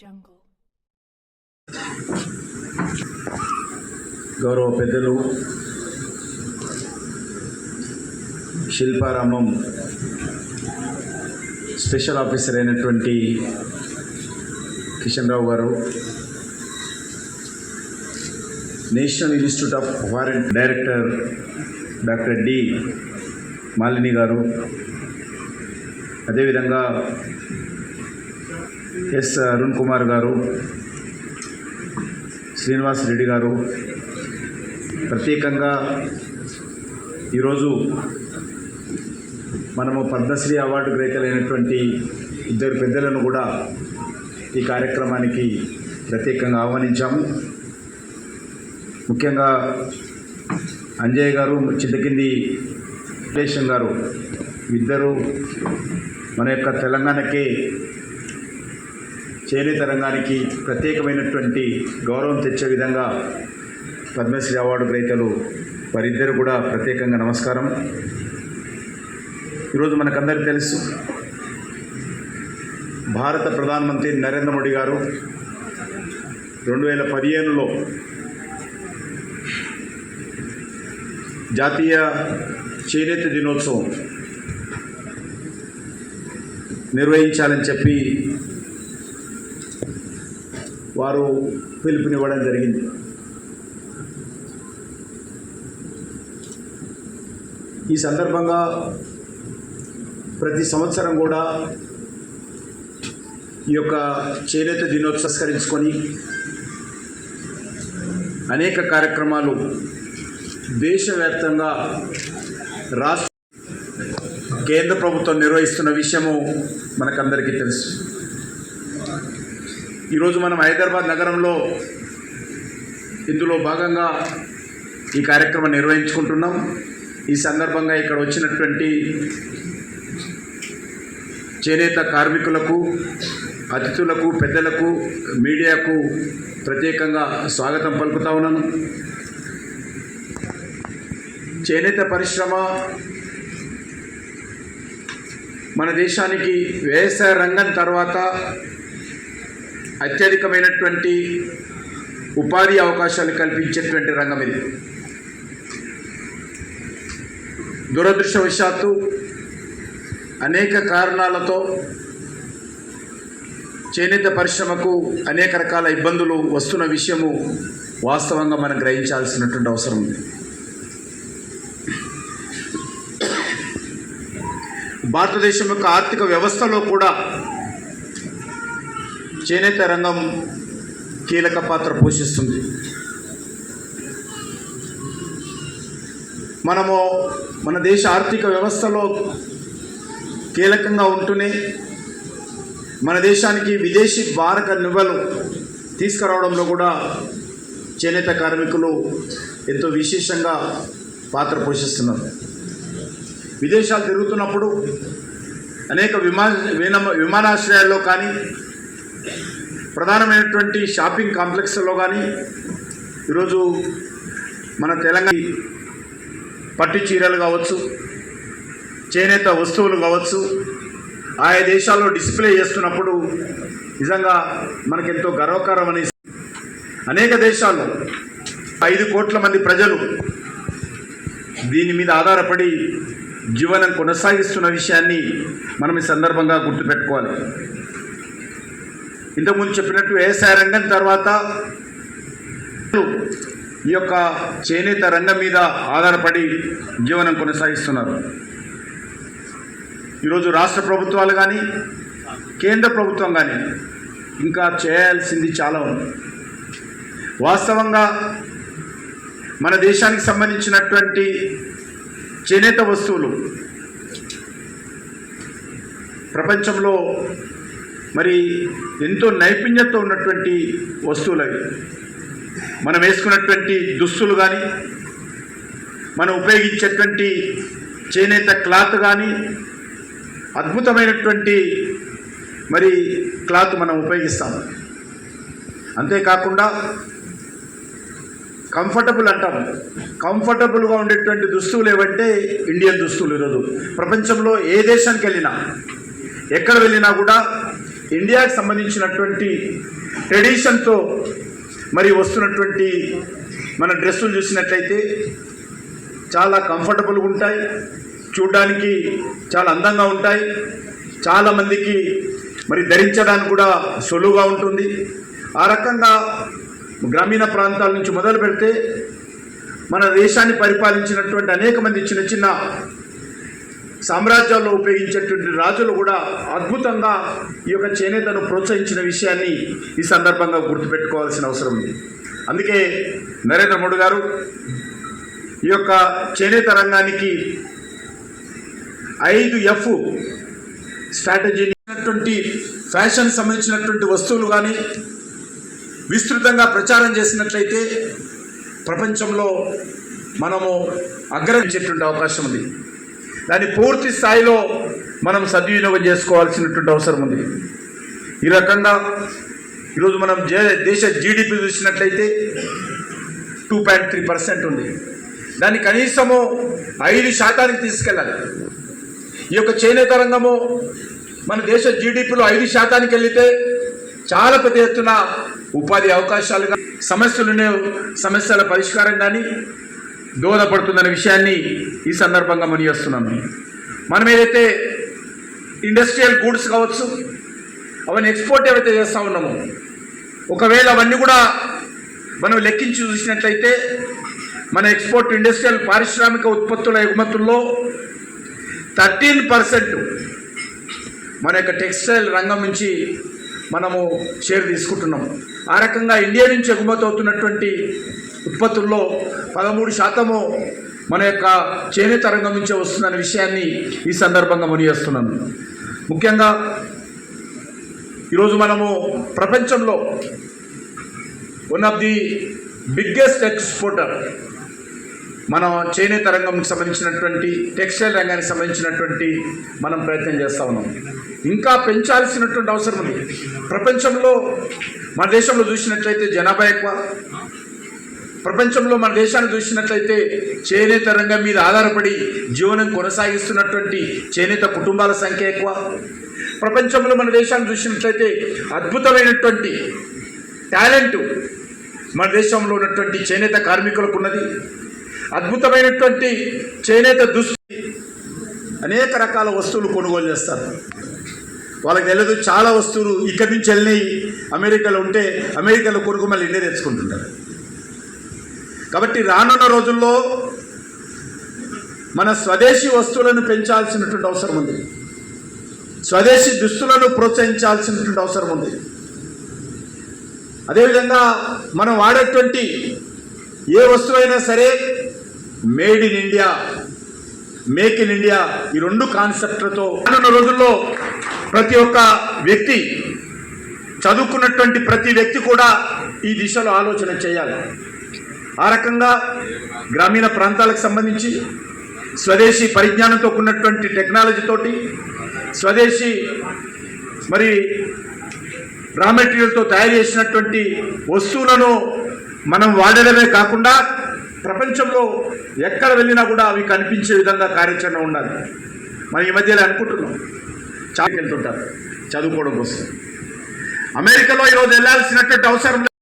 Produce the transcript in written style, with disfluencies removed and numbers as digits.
Jungle. గౌరవ పెద్దలు Shilparamam special officer అయినటువంటి కిషన్ రావు గారు, national institute of foreign director doctor D Malini గారు, అదేవిధంగా ఎస్ అరుణ్ కుమార్ గారు, శ్రీనివాస్ రెడ్డి గారు, ప్రత్యేకంగా ఈరోజు మనము పద్మశ్రీ అవార్డు గ్రహీతలైనటువంటి ఇద్దరు పెద్దలను కూడా ఈ కార్యక్రమానికి ప్రత్యేకంగా ఆహ్వానించాము. ముఖ్యంగా అంజయ్ గారు, చింతకింది విశ్లేషం గారు, ఇద్దరు మన యొక్క తెలంగాణకే, చేనేత రంగానికి ప్రత్యేకమైనటువంటి గౌరవం తెచ్చే విధంగా పద్మశ్రీ అవార్డు గ్రహీతలు వారిద్దరు కూడా ప్రత్యేకంగా నమస్కారం. ఈరోజు మనకందరికీ తెలుసు, భారత ప్రధానమంత్రి నరేంద్ర మోడీ గారు 2015లో జాతీయ చేనేత దినోత్సవం నిర్వహించాలని చెప్పి వారు పిలుపునివ్వడం జరిగింది. ఈ సందర్భంగా ప్రతి సంవత్సరం కూడా ఈ యొక్క చేనేత దినోత్సవం పురస్కరించుకొని అనేక కార్యక్రమాలు దేశవ్యాప్తంగా రాష్ట్ర కేంద్ర ప్రభుత్వం నిర్వహిస్తున్న విషయము మనకందరికీ తెలుసు. ఈరోజు మనం హైదరాబాద్ నగరంలో ఇందులో భాగంగా ఈ కార్యక్రమం నిర్వహించుకుంటున్నాం. ఈ సందర్భంగా ఇక్కడ వచ్చినటువంటి చేనేత కార్మికులకు, అతిథులకు, పెద్దలకు, మీడియాకు ప్రత్యేకంగా స్వాగతం పలుకుతా ఉన్నాను. చేనేత పరిశ్రమ మన దేశానికి వ్యవసాయ రంగం తర్వాత అత్యధికమైనటువంటి ఉపాధి అవకాశాలు కల్పించేటువంటి రంగం ఇది. దురదృష్టవశాత్తు అనేక కారణాలతో చేనేత పరిశ్రమకు అనేక రకాల ఇబ్బందులు వస్తున్న విషయము వాస్తవంగా మనం గ్రహించాల్సినటువంటి అవసరం ఉంది. భారతదేశం యొక్క ఆర్థిక వ్యవస్థలో కూడా చేనేత రంగం కీలక పాత్ర పోషిస్తుంది. మనము మన దేశ ఆర్థిక వ్యవస్థలో కీలకంగా ఉంటూనే మన దేశానికి విదేశీ భారక నిల్వలు తీసుకురావడంలో కూడా చేనేత కార్మికులు ఎంతో విశేషంగా పాత్ర పోషిస్తున్నారు. విదేశాలు తిరుగుతున్నప్పుడు అనేక విమానాశ్రయాల్లో కానీ, ప్రధానమైనటువంటి షాపింగ్ కాంప్లెక్స్లో కానీ ఈరోజు మన తెలంగాణ పట్టు చీరలు కావచ్చు, చేనేత వస్తువులు కావచ్చు, ఆయా దేశాల్లో డిస్ప్లే చేస్తున్నప్పుడు నిజంగా మనకెంతో గర్వకారమని. అనేక దేశాల్లో 5 కోట్ల మంది ప్రజలు దీని మీద ఆధారపడి జీవనం కొనసాగిస్తున్న విషయాన్ని మనం ఈ సందర్భంగా గుర్తుపెట్టుకోవాలి. ఇంతకుముందు చెప్పినట్టు వ్యవసాయ రంగం తర్వాత ఈ యొక్క చేనేత రంగం మీద ఆధారపడి జీవనం కొనసాగిస్తున్నారు. ఈరోజు రాష్ట్ర ప్రభుత్వాలు కానీ, కేంద్ర ప్రభుత్వం కానీ ఇంకా చేయాల్సింది చాలా ఉంది. వాస్తవంగా మన దేశానికి సంబంధించినటువంటి చేనేత వస్తువులు ప్రపంచంలో మరి ఎంతో నైపుణ్యతతో ఉన్నటువంటి వస్తువులు అవి. మనం వేసుకున్నటువంటి దుస్తులు కానీ, మనం ఉపయోగించేటువంటి చేనేత క్లాత్ కానీ అద్భుతమైనటువంటి మరి క్లాత్ మనం ఉపయోగిస్తాం. అంతేకాకుండా కంఫర్టబుల్ అంటాం, కంఫర్టబుల్గా ఉండేటువంటి దుస్తువులు ఏవంటే ఇండియన్ దుస్తువులు. ఈరోజు ప్రపంచంలో ఏ దేశానికి వెళ్ళినా, ఎక్కడ వెళ్ళినా కూడా ఇండియాకి సంబంధించినటువంటి ట్రెడిషన్తో మరి వస్తున్నటువంటి మన డ్రెస్సులు చూసినట్లయితే చాలా కంఫర్టబుల్గా ఉంటాయి, చూడడానికి చాలా అందంగా ఉంటాయి, చాలామందికి మరి ధరించడానికి కూడా సులువుగా ఉంటుంది. ఆ రకంగా గ్రామీణ ప్రాంతాల నుంచి మొదలు పెడితే మన దేశాన్ని పరిపాలించినటువంటి అనేక మంది చిన్న చిన్న సామ్రాజ్యాల్లో ఉపయోగించేటువంటి రాజులు కూడా అద్భుతంగా ఈ యొక్క చేనేతను ప్రోత్సహించిన విషయాన్ని ఈ సందర్భంగా గుర్తుపెట్టుకోవాల్సిన అవసరం ఉంది. అందుకే నరేంద్ర మోడీ గారు ఈ యొక్క చేనేత రంగానికి 5F స్ట్రాటజీని ఫ్యాషన్ సంబంధించినటువంటి వస్తువులు కానీ విస్తృతంగా ప్రచారం చేసినట్లయితే ప్రపంచంలో మనము అగ్రమించేటువంటి అవకాశం ఉంది. దాన్ని పూర్తి స్థాయిలో మనం సద్వినియోగం చేసుకోవాల్సినటువంటి అవసరం ఉంది. ఈ రకంగా ఈరోజు మనం దేశ జీడిపి చూసినట్లయితే 2.3% ఉంది. దాన్ని కనీసము 5% తీసుకెళ్ళాలి. ఈ యొక్క చేనేత రంగము మన దేశ జీడిపిలో 5% వెళితే చాలా పెద్ద ఎత్తున ఉపాధి అవకాశాలుగా సమస్యల పరిష్కారం కానీ దోహదపడుతుందనే విషయాన్ని ఈ సందర్భంగా మనయేస్తున్నాను. మనం ఏదైతే ఇండస్ట్రియల్ గూడ్స్ కావచ్చు, అవన్నీ ఎక్స్పోర్ట్ ఏవైతే చేస్తూ ఉన్నామో, ఒకవేళ అవన్నీ కూడా మనం లెక్కించి చూసినట్లయితే మన ఎక్స్పోర్ట్ ఇండస్ట్రియల్ పారిశ్రామిక ఉత్పత్తుల ఎగుమతుల్లో 13% మన యొక్క టెక్స్టైల్ రంగం నుంచి మనము షేర్ తీసుకుంటున్నాం. ఆ రకంగా ఇండియా నుంచి ఎగుమతి అవుతున్నటువంటి ఉత్పత్తుల్లో 13% మన యొక్క చేనేత రంగం నుంచే వస్తుందనే విషయాన్ని ఈ సందర్భంగా మనయేస్తున్నాను. ముఖ్యంగా ఈరోజు మనము ప్రపంచంలో one of the biggest exporter మనం చేనేత రంగంకి సంబంధించినటువంటి టెక్స్టైల్ రంగానికి సంబంధించినటువంటి మనం ప్రయత్నం చేస్తూ ఉన్నాం. ఇంకా పెంచాల్సినటువంటి అవసరం ఉంది. ప్రపంచంలో మన దేశంలో చూసినట్లయితే జనాభా ఎక్కువ. ప్రపంచంలో మన దేశాన్ని చూసినట్లయితే చేనేత రంగం మీద ఆధారపడి జీవనం కొనసాగిస్తున్నటువంటి చేనేత కుటుంబాల సంఖ్య ఎక్కువ. ప్రపంచంలో మన దేశాన్ని చూసినట్లయితే అద్భుతమైనటువంటి టాలెంట్ మన దేశంలో ఉన్నటువంటి చేనేత కార్మికులకు ఉన్నది. అద్భుతమైనటువంటి చేనేత అనేక రకాల వస్తువులు కొనుగోలు చేస్తారు. వాళ్ళకి తెలియదు చాలా వస్తువులు ఇక్కడి నుంచి వెళ్ళినాయి అమెరికాలో ఉంటే అమెరికాలో కొనుగో మళ్ళీ ఇండియా తెచ్చుకుంటుంటారు. కాబట్టి రానున్న రోజుల్లో మన స్వదేశీ వస్తువులను పెంచాల్సినటువంటి అవసరం ఉంది. స్వదేశీ దుస్తులను ప్రోత్సహించాల్సినటువంటి అవసరం ఉంది. అదేవిధంగా మనం వాడేటువంటి ఏ వస్తువైనా సరే made in India, make in India, ఈ 2 కాన్సెప్ట్లతో రానున్న రోజుల్లో ప్రతి ఒక్క వ్యక్తి, చదువుకున్నటువంటి ప్రతి వ్యక్తి కూడా ఈ దిశలో ఆలోచన చేయాలి. ఆ రకంగా గ్రామీణ ప్రాంతాలకు సంబంధించి స్వదేశీ పరిజ్ఞానంతో ఉన్నటువంటి టెక్నాలజీతోటి స్వదేశీ మరి రా మెటీరియల్తో తయారు చేసినటువంటి వస్తువులను మనం వాడడమే కాకుండా ప్రపంచంలో ఎక్కడ వెళ్ళినా కూడా అవి కనిపించే విధంగా కార్యాచరణ ఉండాలి. మనం ఈ మధ్యలో అనుకుంటున్నాం, చాలా వెళ్తుంటారు చదువుకోవడం కోసం. అమెరికాలో ఈరోజు వెళ్ళాల్సినటువంటి అవసరం